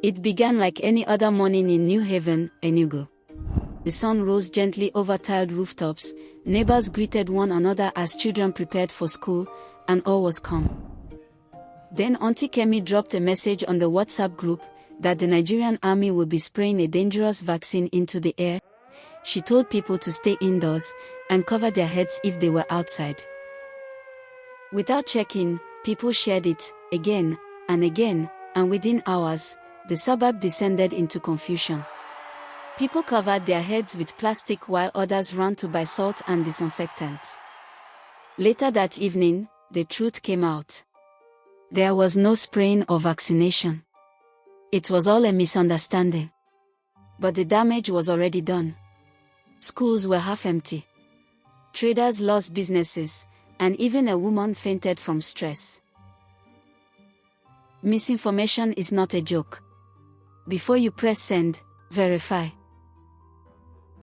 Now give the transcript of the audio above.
It began like any other morning in New Haven, Enugu. The sun rose gently over tiled rooftops, neighbors greeted one another as children prepared for school, and all was calm. Then Auntie Kemi dropped a message on the WhatsApp group that the Nigerian army would be spraying a dangerous vaccine into the air. She told people to stay indoors and cover their heads if they were outside. Without checking, people shared it, again, and within hours, the suburb descended into confusion. People covered their heads with plastic while others ran to buy salt and disinfectants. Later that evening, the truth came out. There was no spraying or vaccination. It was all a misunderstanding. But the damage was already done. Schools were half empty. Traders lost businesses, and even a woman fainted from stress. Misinformation is not a joke. Before you press send, verify.